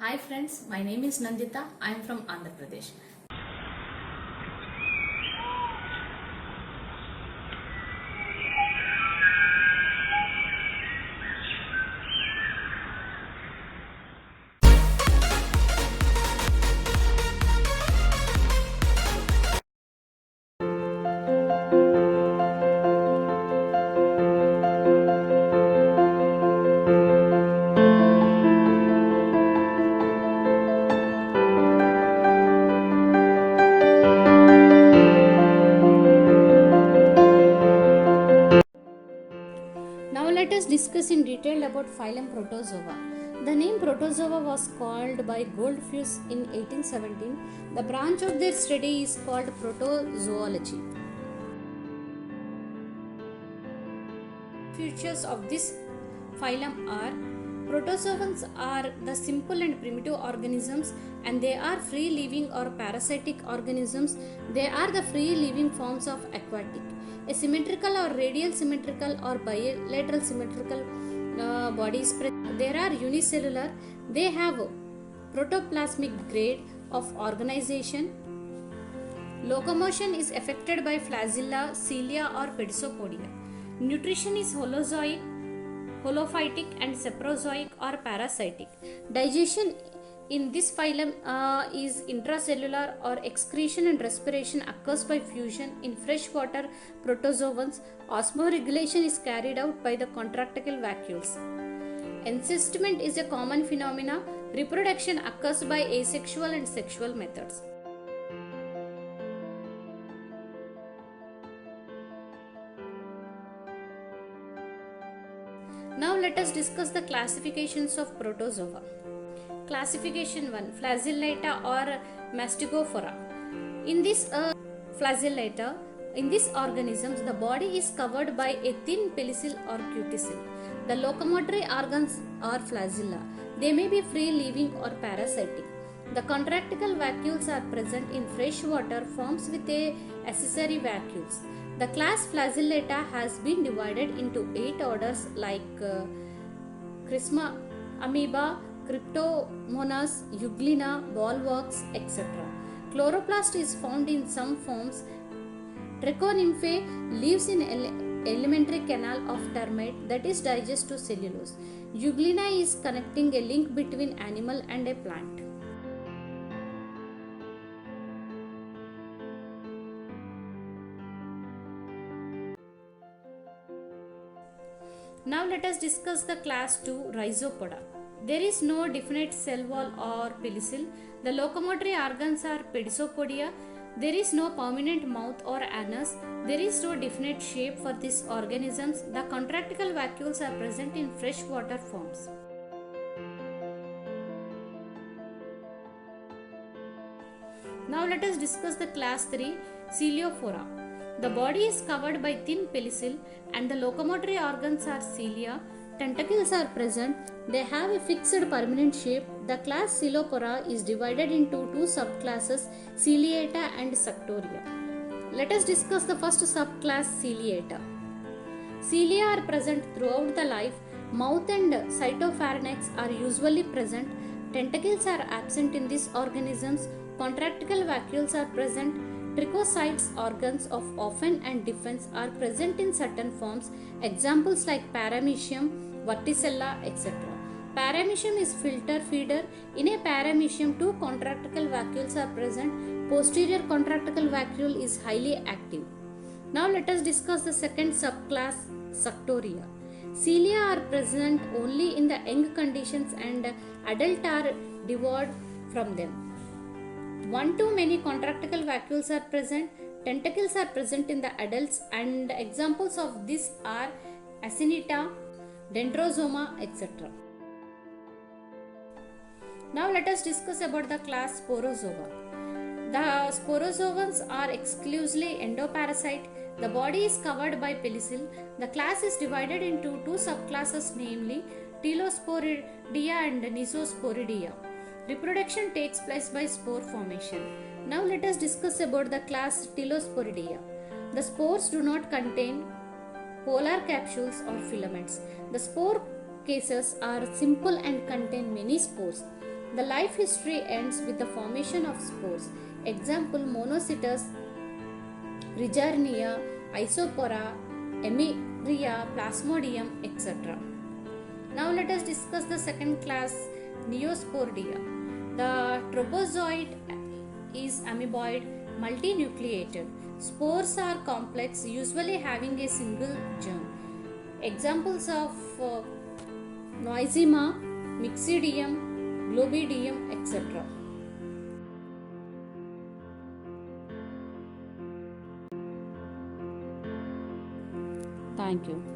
Hi friends, my name is Nandita. I am from Andhra Pradesh. Now let us discuss in detail about phylum Protozoa. The name Protozoa was called by Goldfuss in 1817. The branch of their study is called protozoology. Features of this phylum are: protozoans are the simple and primitive organisms, and they are free living or parasitic organisms. They are the free living forms of aquatic. A symmetrical or radial symmetrical or bilateral symmetrical bodies. There are unicellular. They have protoplasmic grade of organization. Locomotion is affected by flagella, cilia or pedisopodia. Nutrition is holozoic, holophytic and saprozoic or parasitic. Digestion in this phylum is intracellular, or excretion and respiration occurs by fusion in freshwater protozoans. Osmoregulation is carried out by the contractile vacuoles. Encystment is a common phenomena. Reproduction occurs by asexual and sexual methods. Now let us discuss the classifications of protozoa. Classification 1. Flagellata or Mastigophora. In this flagellata, in these organisms, the body is covered by a thin pelicil or cuticule. The locomotory organs are flagella. They may be free living or parasitic. The contractile vacuoles are present in freshwater forms with a accessory vacuoles. The class Flagellata has been divided into 8 orders like Chrysma, Amoeba, Cryptomonas, Euglena, Ballworks, etc. Chloroplast is found in some forms. Trichonymphae lives in elementary canal of termite, that is digest to cellulose. Euglena is connecting a link between animal and a plant. Now let us discuss the class 2 Rhizopoda. There is no definite cell wall or pelicil. The locomotory organs are pedisopodia. There is no permanent mouth or anus. There is no definite shape for these organisms. The contractile vacuoles are present in freshwater forms. Now let us discuss the class 3 Coelophora. The body is covered by thin pelicil and the locomotory organs are cilia. Tentacles are present. They have a fixed permanent shape. The class Coelophora is divided into two subclasses, Ciliata and Suctoria. Let us discuss the first subclass, Ciliata. Cilia are present throughout the life. Mouth and cytopharynx are usually present. Tentacles are absent in these organisms. Contractile vacuoles are present. Trichocytes, organs of offense and defense, are present in certain forms. Examples like Paramecium, Verticella, etc. Paramecium is filter feeder. In a paramecium, two contractile vacuoles are present. Posterior contractile vacuole is highly active. Now let us discuss the second subclass, Suctoria. Cilia are present only in the young conditions and adult are devoid from them. One too many contractile vacuoles are present. Tentacles are present in the adults, and examples of this are Acineta, Dendrosoma, etc. Now let us discuss about the class Sporozoa. The sporozoans are exclusively endoparasite. The body is covered by pelicil. The class is divided into two subclasses, namely Telosporidia and Nisosporidia. Reproduction takes place by spore formation. Now let us discuss about the class Telosporidia. The spores do not contain polar capsules or filaments. The spore cases are simple and contain many spores. The life history ends with the formation of spores. Example Monocytus, Rhizaria, Isopora, Emeria, Plasmodium, etc. Now let us discuss the second class, Neospordia. The tropozoid is amoeboid, multinucleated. Spores are complex, usually having a single germ. Examples of Noisema, Myxidium, Globidium, etc. Thank you.